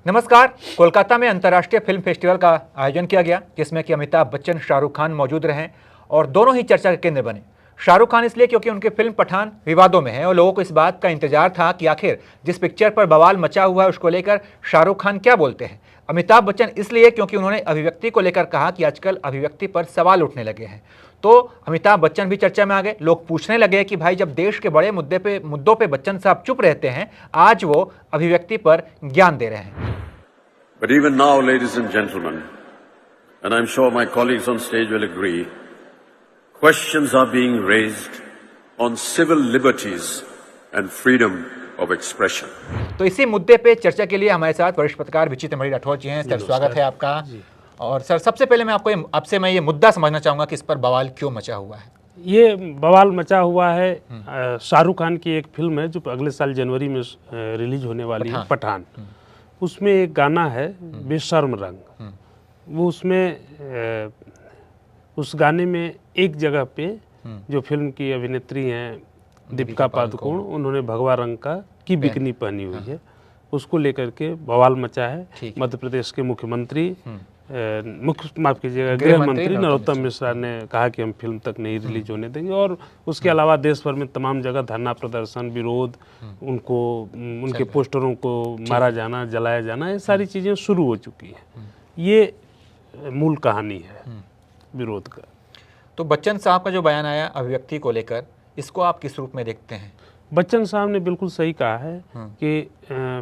नमस्कार। कोलकाता में अंतर्राष्ट्रीय फिल्म फेस्टिवल का आयोजन किया गया, जिसमें कि अमिताभ बच्चन, शाहरुख खान मौजूद रहे और दोनों ही चर्चा के केंद्र बने। शाहरुख खान इसलिए क्योंकि उनकी फिल्म पठान विवादों में है और लोगों को इस बात का इंतजार था कि आखिर जिस पिक्चर पर बवाल मचा हुआ है उसको लेकर शाहरुख खान क्या बोलते हैं। अमिताभ बच्चन इसलिए क्योंकि उन्होंने अभिव्यक्ति को लेकर कहा कि आजकल अभिव्यक्ति पर सवाल उठने लगे हैं। तो अमिताभ बच्चन भी चर्चा में आ गए। लोग पूछने लगे कि भाई, जब देश के बड़े मुद्दों पे बच्चन साहब चुप रहते हैं, आज वो अभिव्यक्ति पर ज्ञान दे रहे हैं। But even now, ladies and gentlemen, and I'm sure my colleagues on stage will agree, questions are being raised on civil liberties and freedom of expression. तो इसी मुद्दे पे चर्चा के लिए हमारे साथ वरिष्ठ पत्रकार विचित्र मणि राठौर जी हैं। सर, स्वागत है आपका। और सर, सबसे पहले मैं आपसे ये मुद्दा समझना चाहूँगा कि इस पर बवाल क्यों मचा हुआ है। ये बवाल मचा हुआ है शाहरुख खान की एक फिल्म है जो अगले साल जनवरी में रिलीज होने वाली है, पठान। उसमें एक गाना है बेशर्म रंग। वो उसमें उस गाने में एक जगह पे जो फिल्म की अभिनेत्री हैं दीपिका पादुकोण, उन्होंने भगवा रंग की बिकनी पहनी हुई है। उसको लेकर के बवाल मचा है। मध्य प्रदेश के मुख्यमंत्री माफ कीजिएगा, गृह मंत्री नरोत्तम मिश्रा ने कहा कि हम फिल्म तक नहीं रिलीज होने देंगे। और उसके अलावा देश भर में तमाम जगह धरना प्रदर्शन, विरोध, उनके पोस्टरों को मारा जाना, जलाया जाना, ये सारी चीज़ें शुरू हो चुकी हैं। ये मूल कहानी है विरोध का। तो बच्चन साहब का जो बयान आया अभिव्यक्ति को लेकर, इसको आप किस रूप में देखते हैं? बच्चन साहब ने बिल्कुल सही कहा है कि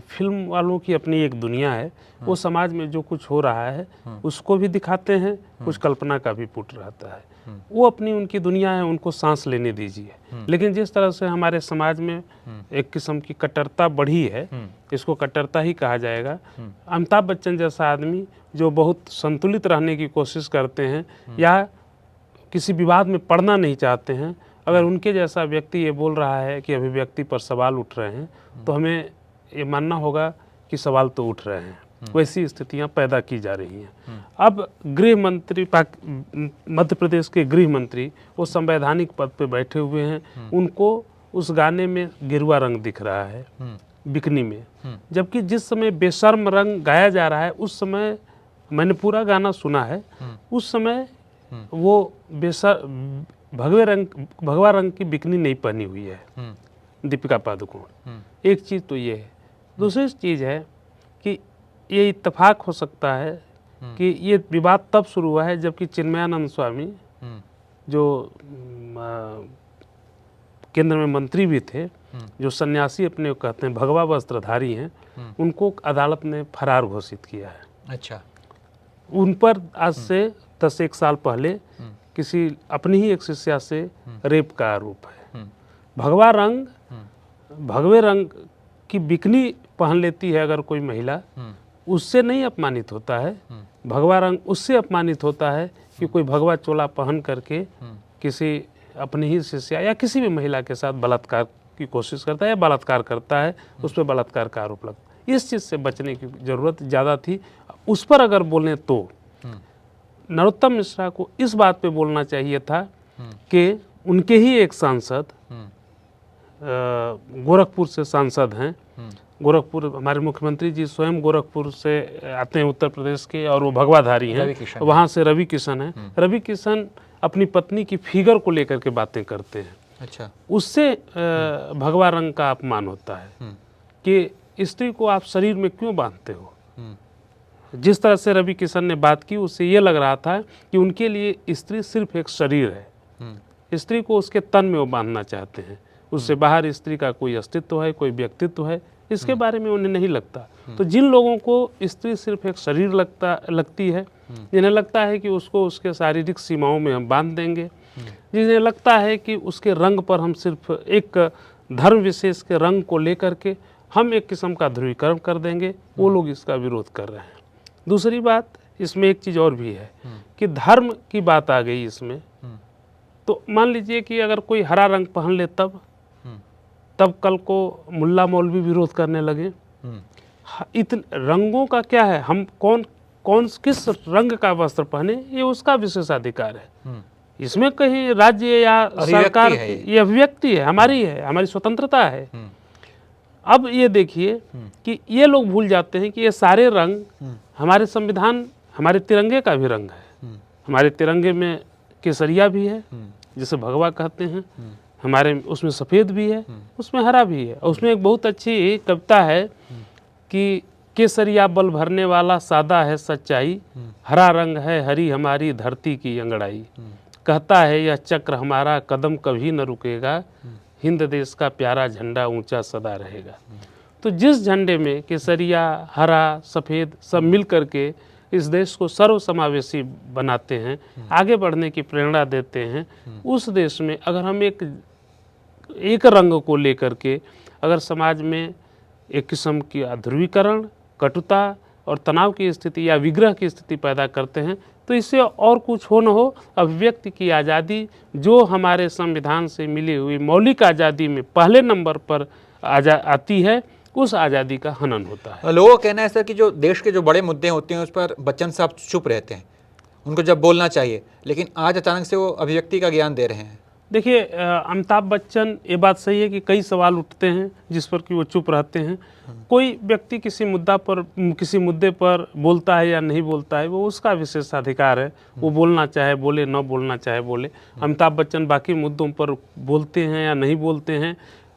फिल्म वालों की अपनी एक दुनिया है। वो समाज में जो कुछ हो रहा है उसको भी दिखाते हैं, कुछ कल्पना का भी पुट रहता है। वो अपनी उनकी दुनिया है, उनको सांस लेने दीजिए। लेकिन जिस तरह से हमारे समाज में एक किस्म की कट्टरता बढ़ी है, इसको कट्टरता ही कहा जाएगा। अमिताभ बच्चन जैसा आदमी जो बहुत संतुलित रहने की कोशिश करते हैं या किसी विवाद में पड़ना नहीं चाहते हैं, अगर उनके जैसा व्यक्ति ये बोल रहा है कि अभिव्यक्ति पर सवाल उठ रहे हैं, तो हमें ये मानना होगा कि सवाल तो उठ रहे हैं। वैसी स्थितियां पैदा की जा रही हैं। अब गृह मंत्री, मध्य प्रदेश के गृह मंत्री, वो संवैधानिक पद पे बैठे हुए हैं। उनको उस गाने में गेरुआ रंग दिख रहा है बिकनी में, जबकि जिस समय बेशर्म रंग गाया जा रहा है उस समय, मैंने पूरा गाना सुना है, उस समय वो भगवा रंग की बिकनी नहीं पहनी हुई है दीपिका पादुकोण। एक चीज़ तो ये है। दूसरी चीज़ है कि ये इत्तेफाक हो सकता है कि ये विवाद तब शुरू हुआ है जबकि चिन्मयानंद स्वामी, जो केंद्र में मंत्री भी थे, जो सन्यासी अपने को कहते हैं, भगवा वस्त्रधारी हैं, उनको अदालत ने फरार घोषित किया है। अच्छा। उन पर आज से 10-1 साल पहले किसी अपनी ही एक शिष्या से रेप का आरोप है। भगवे रंग की बिकनी पहन लेती है अगर कोई महिला, उससे नहीं अपमानित होता है। भगवा रंग उससे अपमानित होता है कि कोई भगवा चोला पहन करके किसी अपनी ही शिष्या या किसी भी महिला के साथ बलात्कार की कोशिश करता है या बलात्कार करता है, उस पर बलात्कार का आरोप लगता है। इस चीज़ से बचने की ज़रूरत ज़्यादा थी। उस पर अगर बोलें तो नरोत्तम मिश्रा को इस बात पे बोलना चाहिए था कि उनके ही एक सांसद, गोरखपुर से सांसद हैं, गोरखपुर, हमारे मुख्यमंत्री जी स्वयं गोरखपुर से आते हैं, उत्तर प्रदेश के, और वो भगवाधारी हैं, वहाँ से रवि किशन हैं। रवि किशन अपनी पत्नी की फिगर को लेकर के बातें करते हैं। अच्छा। उससे भगवा रंग का अपमान होता है कि स्त्री को आप शरीर में क्यों बांधते हो। जिस तरह से रवि किशन ने बात की, उससे ये लग रहा था कि उनके लिए स्त्री सिर्फ एक शरीर है। स्त्री को उसके तन में वो बांधना चाहते हैं, उससे बाहर स्त्री का कोई अस्तित्व है, कोई व्यक्तित्व है, इसके बारे में उन्हें नहीं लगता। तो जिन लोगों को स्त्री सिर्फ एक शरीर लगती है, जिन्हें लगता है कि उसको उसके शारीरिक सीमाओं में हम बांध देंगे, जिन्हें लगता है कि उसके रंग पर हम सिर्फ एक धर्म विशेष के रंग को लेकर के हम एक किस्म का ध्रुवीकरण कर देंगे, वो लोग इसका विरोध कर रहे हैं। दूसरी बात, इसमें एक चीज़ और भी है कि धर्म की बात आ गई इसमें। तो मान लीजिए कि अगर कोई हरा रंग पहन ले, तब कल को मुल्ला मौलवी विरोध करने लगे। इतने रंगों का क्या है, हम किस रंग का वस्त्र पहने, ये उसका विशेषाधिकार है। इसमें कहीं राज्य या सरकार, ये अभिव्यक्ति है, हमारी स्वतंत्रता है। अब ये देखिए कि ये लोग भूल जाते हैं कि ये सारे रंग हमारे संविधान, हमारे तिरंगे का भी रंग है। हमारे तिरंगे में केसरिया भी है, जिसे भगवा कहते हैं, हमारे उसमें सफ़ेद भी है, उसमें हरा भी है। और उसमें एक बहुत अच्छी कविता है कि केसरिया बल भरने वाला सादा है सच्चाई, हरा रंग है हरी हमारी धरती की अंगड़ाई, कहता है यह चक्र हमारा कदम कभी न रुकेगा, हिंद देश का प्यारा झंडा ऊंचा सदा रहेगा। तो जिस झंडे में केसरिया, हरा, सफ़ेद सब मिल करके इस देश को सर्वसमावेशी बनाते हैं, आगे बढ़ने की प्रेरणा देते हैं, उस देश में अगर हम एक रंग को लेकर के अगर समाज में एक किस्म की ध्रुवीकरण, कटुता और तनाव की स्थिति या विग्रह की स्थिति पैदा करते हैं, तो इससे और कुछ हो न हो अभिव्यक्ति की आज़ादी जो हमारे संविधान से मिली हुई मौलिक आज़ादी में पहले नंबर पर आती है, उस आज़ादी का हनन होता है। लोगों का कहना है सर कि जो देश के जो बड़े मुद्दे होते हैं उस पर बच्चन साहब चुप रहते हैं, उनको जब बोलना चाहिए, लेकिन आज अचानक से वो अभिव्यक्ति का ज्ञान दे रहे हैं। देखिए अमिताभ बच्चन, ये बात सही है कि कई सवाल उठते हैं जिस पर कि वो चुप रहते हैं। कोई व्यक्ति किसी मुद्दे पर बोलता है या नहीं बोलता है, वो उसका विशेषाधिकार है, वो बोलना चाहे बोले, न बोलना चाहे बोले। अमिताभ बच्चन बाकी मुद्दों पर बोलते हैं या नहीं बोलते हैं,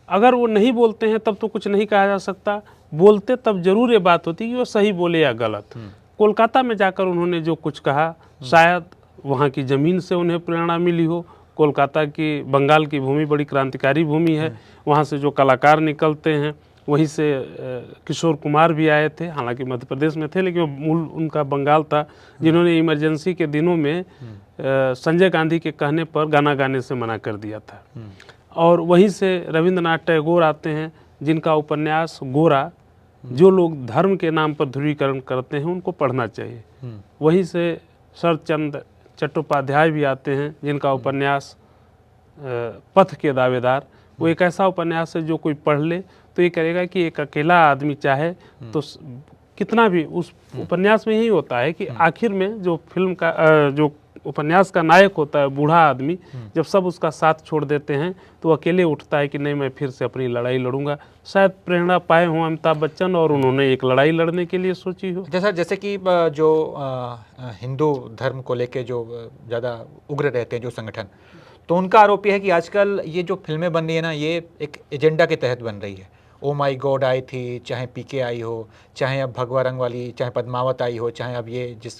अगर वो नहीं बोलते हैं तब तो कुछ नहीं कहा जा सकता, बोलते तब जरूर ये बात होती कि वो सही बोले या गलत। कोलकाता में जाकर उन्होंने जो कुछ कहा, शायद वहाँ की ज़मीन से उन्हें प्रेरणा मिली हो। कोलकाता की, बंगाल की भूमि बड़ी क्रांतिकारी भूमि है, वहाँ से जो कलाकार निकलते हैं, वहीं से किशोर कुमार भी आए थे, हालांकि मध्य प्रदेश में थे लेकिन मूल उनका बंगाल था, जिन्होंने इमरजेंसी के दिनों में संजय गांधी के कहने पर गाना गाने से मना कर दिया था। और वहीं से रविंद्रनाथ टैगोर आते हैं, जिनका उपन्यास गोरा, जो लोग धर्म के नाम पर ध्रुवीकरण करते हैं उनको पढ़ना चाहिए। वहीं से शरदचंद्र चट्टोपाध्याय भी आते हैं, जिनका उपन्यास पथ के दावेदार, वो एक ऐसा उपन्यास है जो कोई पढ़ ले तो ये करेगा कि एक अकेला आदमी चाहे तो कितना भी, उस उपन्यास में यही होता है कि आखिर में जो फिल्म का जो उपन्यास का नायक होता है, बूढ़ा आदमी, जब सब उसका साथ छोड़ देते हैं तो अकेले उठता है कि नहीं, मैं फिर से अपनी लड़ाई लड़ूंगा। शायद प्रेरणा पाए हों अमिताभ बच्चन और उन्होंने एक लड़ाई लड़ने के लिए सोची हो। जैसे कि जो हिंदू धर्म को लेके जो ज़्यादा उग्र रहते हैं जो संगठन, तो उनका आरोप ये है कि आजकल ये जो फिल्में बन रही है ना, ये एक एजेंडा के तहत बन रही है। ओ माई गॉड आई थी, चाहे पीके आई हो, चाहे अब भगवा रंग वाली, चाहे पद्मावत आई हो, चाहे अब ये जिस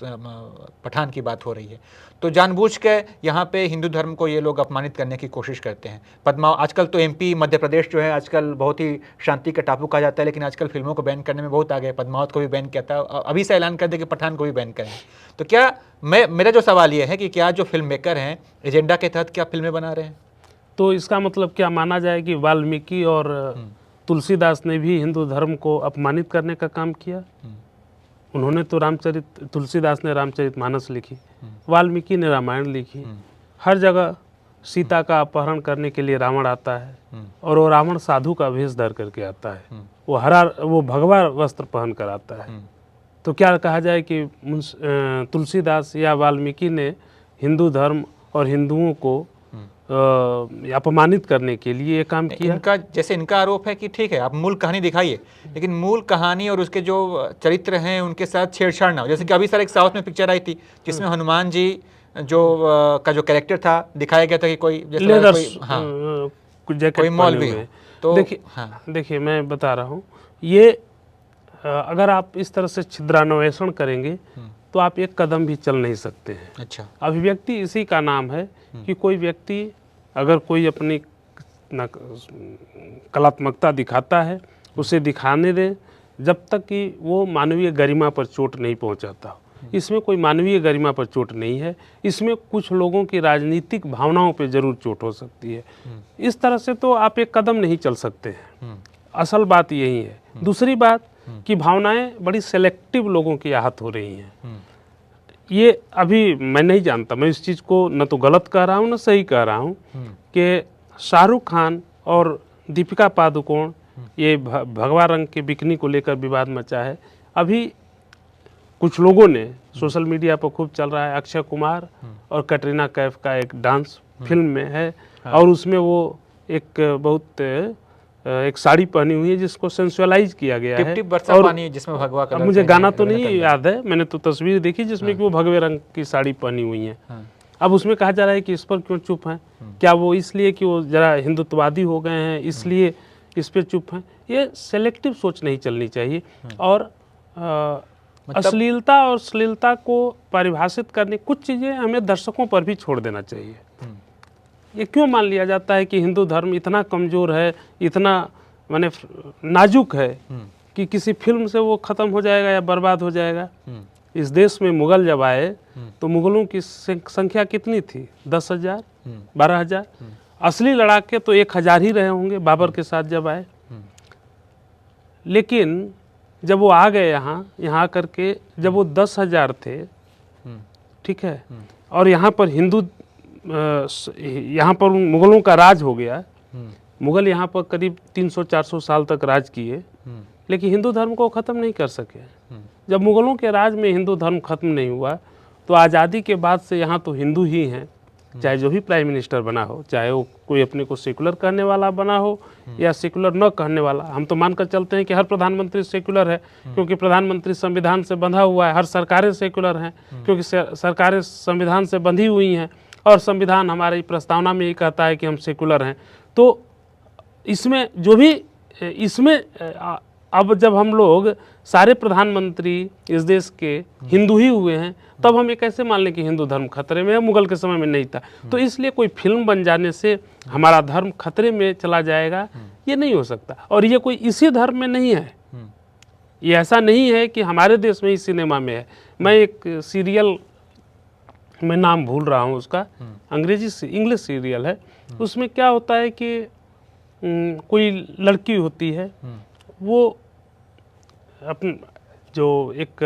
पठान की बात हो रही है, तो जानबूझ के यहाँ पे हिंदू धर्म को ये लोग अपमानित करने की कोशिश करते हैं। आजकल तो एमपी मध्य प्रदेश जो है आजकल बहुत ही शांति का टापू कहा जाता है, लेकिन आजकल फिल्मों को बैन करने में बहुत आगे। पद्मावत को भी बैन किया था, अभी से ऐलान कर दे कि पठान को भी बैन करें। तो क्या मेरा जो सवाल ये है कि क्या जो फिल्म मेकर हैं एजेंडा के तहत क्या फिल्में बना रहे हैं? तो इसका मतलब क्या माना जाए कि वाल्मीकि और तुलसीदास ने भी हिंदू धर्म को अपमानित करने का काम किया? उन्होंने तो तुलसीदास ने रामचरितमानस लिखी, वाल्मीकि ने रामायण लिखी। हर जगह सीता का अपहरण करने के लिए रावण आता है, और वो रावण साधु का वेश धर करके आता है, वो भगवा वस्त्र पहन कर आता है। तो क्या कहा जाए कि तुलसीदास या वाल्मीकि ने हिंदू धर्म और हिंदुओं को अपमानित करने के लिए ये काम किया? इनका आरोप है कि ठीक है आप मूल कहानी दिखाइए, लेकिन मूल कहानी और उसके जो चरित्र हैं उनके साथ छेड़छाड़ ना हो। जैसे कि अभी सर एक साउथ में पिक्चर आई थी जिसमें हनुमान जी का जो कैरेक्टर था दिखाया गया था कि कोई कोई मौलवी है। तो देखिए मैं बता रहा हूँ, ये अगर आप इस तरह से छिद्रान्वेषण करेंगे तो आप एक कदम भी चल नहीं सकते हैं। अच्छा, अभिव्यक्ति इसी का नाम है कि कोई व्यक्ति अगर कोई अपनी कलात्मकता दिखाता है, उसे दिखाने दे, जब तक कि वो मानवीय गरिमा पर चोट नहीं पहुंचाता। इसमें कोई मानवीय गरिमा पर चोट नहीं है, इसमें कुछ लोगों की राजनीतिक भावनाओं पे जरूर चोट हो सकती है। इस तरह से तो आप एक कदम नहीं चल सकते हैं। असल बात यही है। दूसरी बात कि भावनाएं बड़ी सेलेक्टिव लोगों की आहत हो रही हैं। ये अभी मैं नहीं जानता, मैं इस चीज़ को न तो गलत कह रहा हूँ न सही कह रहा हूँ कि शाहरुख खान और दीपिका पादुकोण ये भगवा रंग के बिकनी को लेकर विवाद मचा है। अभी कुछ लोगों ने सोशल मीडिया पर खूब चल रहा है, अक्षय कुमार और कटरीना कैफ का एक डांस फिल्म में है, और उसमें वो एक बहुत एक साड़ी पहनी हुई है जिसको सेंसुअलाइज किया गया है। टिप टिप बरसा पानी है जिसमें भगवा अब कलर मुझे का गाना तो रंग नहीं निकल रहा है। याद है, मैंने तो तस्वीर देखी जिसमें कि वो भगवे रंग की साड़ी पहनी हुई है। अब उसमें कहा जा रहा है कि इस पर क्यों चुप हैं? क्या वो इसलिए कि वो जरा हिंदुत्ववादी हो गए हैं इसलिए इस पे चुप हैं? ये सेलेक्टिव सोच नहीं चलनी चाहिए। और अश्लीलता और श्लीलता को परिभाषित करने कुछ चीज़ें हमें दर्शकों पर भी छोड़ देना चाहिए। ये क्यों मान लिया जाता है कि हिंदू धर्म इतना कमज़ोर है, इतना माने नाजुक है कि किसी फिल्म से वो ख़त्म हो जाएगा या बर्बाद हो जाएगा? इस देश में मुग़ल जब आए तो मुग़लों की संख्या कितनी थी? 10,000, 12,000। असली लड़ाके तो 1,000 ही रहे होंगे बाबर के साथ जब आए। लेकिन जब वो आ गए यहाँ आकर के जब वो 10,000 थे, ठीक है, और यहाँ पर यहाँ पर मुग़लों का राज हो गया। मुग़ल यहाँ पर करीब 300-400 साल तक राज किए, लेकिन हिंदू धर्म को ख़त्म नहीं कर सके। जब मुग़लों के राज में हिंदू धर्म ख़त्म नहीं हुआ तो आज़ादी के बाद से यहाँ तो हिंदू ही हैं, चाहे जो भी प्राइम मिनिस्टर बना हो, चाहे वो कोई अपने को सेकुलर कहने वाला बना हो या सेकुलर न कहने वाला। हम तो मानकर चलते हैं कि हर प्रधानमंत्री सेकुलर है, क्योंकि प्रधानमंत्री संविधान से बंधा हुआ है। हर सरकारें सेकुलर हैं क्योंकि सरकारें संविधान से बंधी हुई हैं, और संविधान हमारी प्रस्तावना में ये कहता है कि हम सेकुलर हैं। तो इसमें जो भी इसमें अब जब हम लोग सारे प्रधानमंत्री इस देश के हिंदू ही हुए हैं, तब हम ये कैसे मान लें कि हिंदू धर्म खतरे में है? मुग़ल के समय में नहीं था। तो इसलिए कोई फिल्म बन जाने से हमारा धर्म खतरे में चला जाएगा, ये नहीं हो सकता। और ये कोई इसी धर्म में नहीं है, ये ऐसा नहीं है कि हमारे देश में ही सिनेमा में है। मैं एक सीरियल, मैं नाम भूल रहा हूँ उसका, इंग्लिश सीरियल है। उसमें क्या होता है कि कोई लड़की होती है, वो अपन जो एक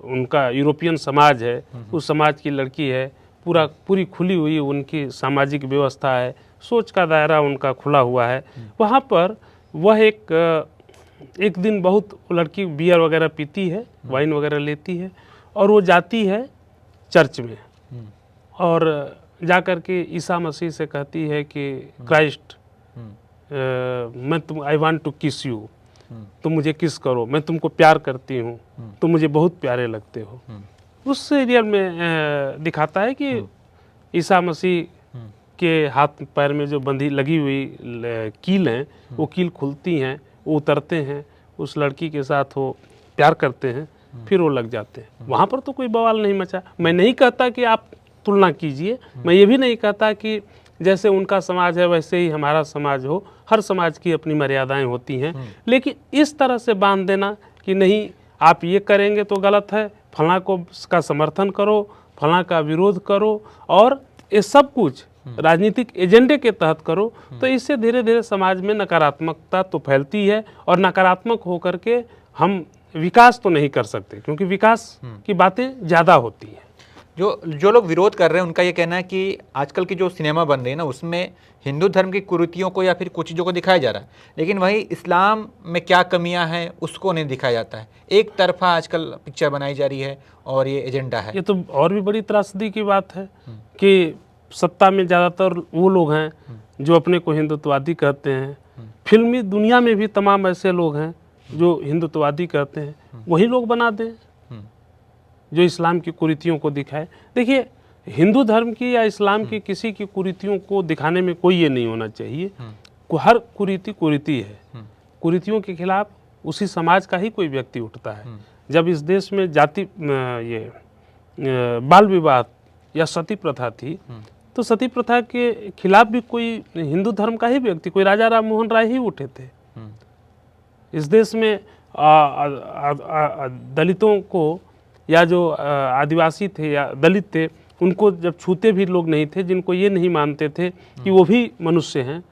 उनका यूरोपियन समाज है, उस समाज की लड़की है, पूरी खुली हुई उनकी सामाजिक व्यवस्था है, सोच का दायरा उनका खुला हुआ है। वहाँ पर वह एक दिन बहुत लड़की बियर वगैरह पीती है, वाइन वगैरह लेती है, और वो जाती है चर्च में और जा कर के ईसा मसीह से कहती है कि क्राइस्ट, आई वांट टू किस यू, तुम मुझे किस करो, मैं तुमको प्यार करती हूँ, तुम मुझे बहुत प्यारे लगते हो। उस सीरियल में दिखाता है कि ईसा मसीह के हाथ पैर में जो बंधी लगी हुई कील हैं, वो कील खुलती हैं, वो उतरते हैं, उस लड़की के साथ वो प्यार करते हैं, फिर वो लग जाते हैं। वहाँ पर तो कोई बवाल नहीं मचा। मैं नहीं कहता कि आप तुलना कीजिए, मैं ये भी नहीं कहता कि जैसे उनका समाज है वैसे ही हमारा समाज हो। हर समाज की अपनी मर्यादाएं होती हैं, लेकिन इस तरह से बांध देना कि नहीं आप ये करेंगे तो गलत है, फलां को का समर्थन करो, फलां का विरोध करो, और ये सब कुछ राजनीतिक एजेंडे के तहत करो, तो इससे धीरे धीरे समाज में नकारात्मकता तो फैलती है, और नकारात्मक होकर के हम विकास तो नहीं कर सकते, क्योंकि विकास की बातें ज़्यादा होती हैं। जो लोग विरोध कर रहे हैं उनका ये कहना है कि आजकल की जो सिनेमा बन रही है ना, उसमें हिंदू धर्म की कुरीतियों को या फिर कुछ चीज़ों को दिखाया जा रहा है, लेकिन वही इस्लाम में क्या कमियां हैं उसको नहीं दिखाया जाता है। एक तरफा आजकल पिक्चर बनाई जा रही है और ये एजेंडा है। ये तो और भी बड़ी त्रासदी की बात है कि सत्ता में ज़्यादातर वो लोग हैं जो अपने को हिंदुत्ववादी कहते हैं। फिल्मी दुनिया में भी तमाम ऐसे लोग हैं जो हिंदुत्ववादी कहते हैं, वही लोग बना दें जो इस्लाम की कुरीतियों को दिखाए। देखिए, हिंदू धर्म की या इस्लाम की किसी की कुरीतियों को दिखाने में कोई ये नहीं होना चाहिए। हर कुरीति है। कुरीतियों के खिलाफ उसी समाज का ही कोई व्यक्ति उठता है। जब इस देश में जाति बाल विवाह या सती प्रथा थी, तो सती प्रथा के खिलाफ भी कोई हिंदू धर्म का ही व्यक्ति, कोई राजा राम मोहन राय ही उठे थे। इस देश में दलितों को या जो आदिवासी थे या दलित थे, उनको जब छूते भी लोग नहीं थे, जिनको ये नहीं मानते थे कि वो भी मनुष्य हैं।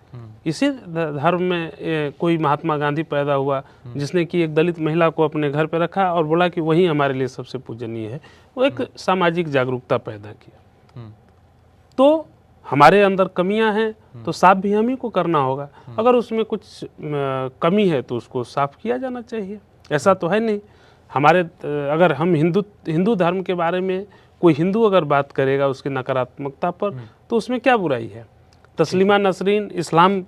इसी धर्म में कोई महात्मा गांधी पैदा हुआ, जिसने कि एक दलित महिला को अपने घर पे रखा और बोला कि वही हमारे लिए सबसे पूजनीय है। वो एक सामाजिक जागरूकता पैदा किया। तो हमारे अंदर कमियां हैं तो साफ भी हम ही को करना होगा। अगर उसमें कुछ कमी है तो उसको साफ किया जाना चाहिए। ऐसा तो है नहीं, हमारे अगर हम हिंदू धर्म के बारे में कोई हिंदू अगर बात करेगा उसकी नकारात्मकता पर, तो उसमें क्या बुराई है। तस्लीमा नसरीन इस्लाम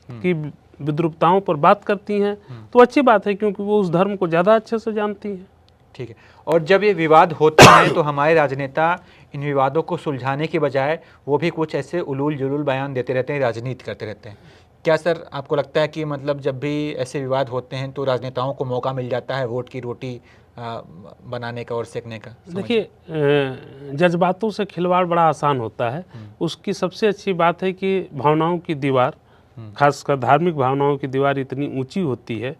की विद्रूपताओं पर बात करती हैं तो अच्छी बात है, क्योंकि वो उस धर्म को ज़्यादा अच्छे से जानती हैं। ठीक है। और जब ये विवाद होते हैं तो हमारे राजनेता इन विवादों को सुलझाने के बजाय वो भी कुछ ऐसे उलूल जुलूल बयान देते रहते हैं, राजनीति करते रहते हैं। क्या सर आपको लगता है कि मतलब जब भी ऐसे विवाद होते हैं तो राजनेताओं को मौका मिल जाता है वोट की रोटी बनाने का और सेकने का? देखिए, जज्बातों से खिलवाड़ बड़ा आसान होता है। उसकी सबसे अच्छी बात है कि भावनाओं की दीवार, खासकर धार्मिक भावनाओं की दीवार इतनी ऊंची होती है,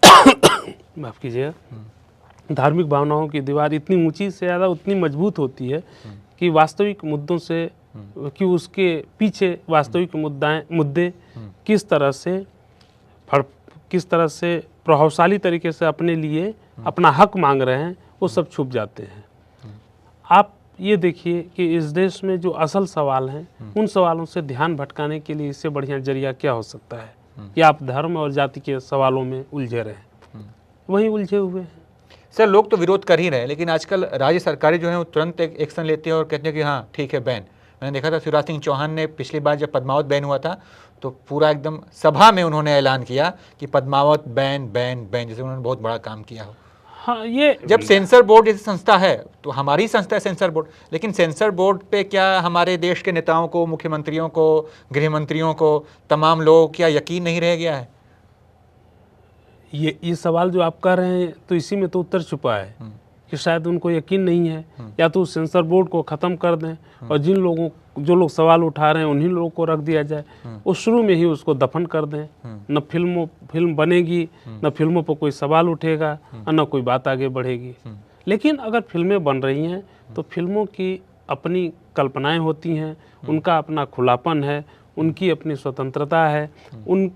माफ़ कीजिएगा, धार्मिक भावनाओं की दीवार इतनी ऊंची से ज़्यादा उतनी मजबूत होती है कि वास्तविक मुद्दों से, कि उसके पीछे वास्तविक मुद्दे किस तरह से प्रभावशाली तरीके से अपने लिए अपना हक मांग रहे हैं, वो सब छुप जाते हैं। आप ये देखिए कि इस देश में जो असल सवाल हैं, उन सवालों से ध्यान भटकाने के लिए इससे बढ़िया जरिया क्या हो सकता है कि आप धर्म और जाति के सवालों में उलझे रहें। वहीं उलझे हुए हैं। सर लोग तो विरोध कर ही रहे हैं, लेकिन आजकल राज्य सरकारें जो हैं वो तुरंत एक एक्शन लेती है और कहते हैं कि हाँ ठीक है बैन। मैंने देखा था शिवराज सिंह चौहान ने पिछली बार जब पद्मावत बैन हुआ था तो पूरा एकदम सभा में उन्होंने ऐलान किया कि पद्मावत बैन बैन बैन, जैसे उन्होंने बहुत बड़ा काम किया हो। हाँ, ये जब सेंसर बोर्ड जैसी संस्था है तो हमारी संस्था है सेंसर बोर्ड, लेकिन सेंसर बोर्ड पे क्या हमारे देश के नेताओं को, मुख्यमंत्रियों को, गृह मंत्रियों को, तमाम लोगों क्या यकीन नहीं रह गया है? ये सवाल जो आप कर रहे हैं तो इसी में तो उत्तर छुपा है कि शायद उनको यकीन नहीं है, या तो सेंसर बोर्ड को ख़त्म कर दें और जो लोग सवाल उठा रहे हैं उन्हीं लोगों को रख दिया जाए, वो शुरू में ही उसको दफन कर दें। न फिल्म बनेगी, न फिल्मों पर कोई सवाल उठेगा और न कोई बात आगे बढ़ेगी। लेकिन अगर फिल्में बन रही हैं तो फिल्मों की अपनी कल्पनाएं होती हैं, उनका अपना खुलापन है, उनकी अपनी स्वतंत्रता है, उन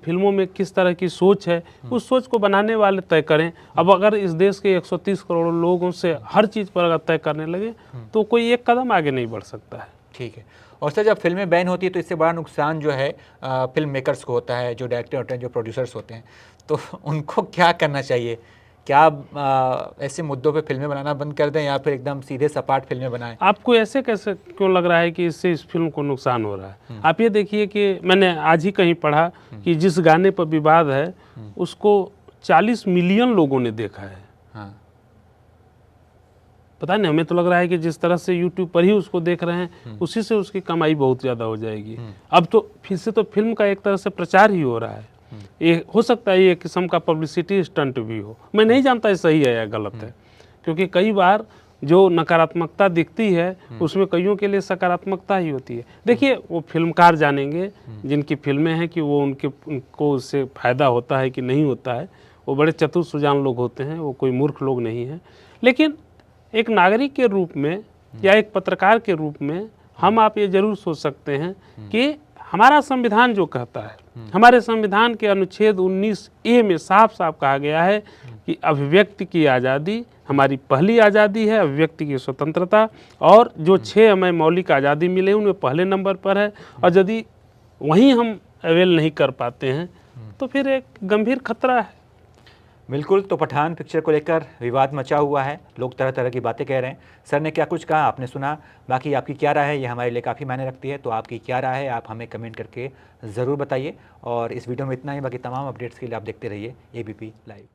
फिल्मों में किस तरह की सोच है, उस सोच को बनाने वाले तय करें। अब अगर इस देश के 130 करोड़ लोगों से हर चीज़ पर अगर तय करने लगे तो कोई एक कदम आगे नहीं बढ़ सकता है। ठीक है। और सर जब फिल्में बैन होती है तो इससे बड़ा नुकसान जो है फिल्म मेकर्स को होता है, जो डायरेक्टर होते हैं, जो प्रोड्यूसर्स होते हैं, तो उनको क्या करना चाहिए? क्या ऐसे मुद्दों पे फिल्में बनाना बंद कर दें या फिर एकदम सीधे सपाट फिल्में बनाएं? आपको ऐसे कैसे क्यों लग रहा है कि इससे इस फिल्म को नुकसान हो रहा है? आप ये देखिए कि मैंने आज ही कहीं पढ़ा कि जिस गाने पर विवाद है उसको 40 मिलियन लोगों ने देखा है। हाँ। पता नहीं, हमें तो लग रहा है कि जिस तरह से YouTube पर ही उसको देख रहे हैं उसी से उसकी कमाई बहुत ज़्यादा हो जाएगी। अब तो फिर से तो फिल्म का एक तरह से प्रचार ही हो रहा है। ये हो सकता है ये किस्म का पब्लिसिटी स्टंट भी हो, मैं नहीं जानता ये सही है या गलत है, क्योंकि कई बार जो नकारात्मकता दिखती है उसमें कईयों के लिए सकारात्मकता ही होती है। देखिए, वो फिल्मकार जानेंगे जिनकी फिल्में हैं कि वो उनको उससे फ़ायदा होता है कि नहीं होता है। वो बड़े चतुर सुजान लोग होते हैं, वो कोई मूर्ख लोग नहीं हैं। लेकिन एक नागरिक के रूप में या एक पत्रकार के रूप में हम आप ये जरूर सोच सकते हैं कि हमारा संविधान जो कहता है, हमारे संविधान के अनुच्छेद 19A में साफ साफ कहा गया है कि अभिव्यक्ति की आज़ादी हमारी पहली आज़ादी है, अभिव्यक्ति की स्वतंत्रता, और जो 6 हमें मौलिक आज़ादी मिले उनमें पहले नंबर पर है। और यदि वहीं हम अवेल नहीं कर पाते हैं तो फिर एक गंभीर खतरा है। बिल्कुल। तो पठान पिक्चर को लेकर विवाद मचा हुआ है, लोग तरह तरह की बातें कह रहे हैं। सर ने क्या कुछ कहा आपने सुना, बाकी आपकी क्या राय है ये हमारे लिए काफ़ी मायने रखती है। तो आपकी क्या राय है आप हमें कमेंट करके ज़रूर बताइए। और इस वीडियो में इतना ही, बाकी तमाम अपडेट्स के लिए आप देखते रहिए ABP लाइव।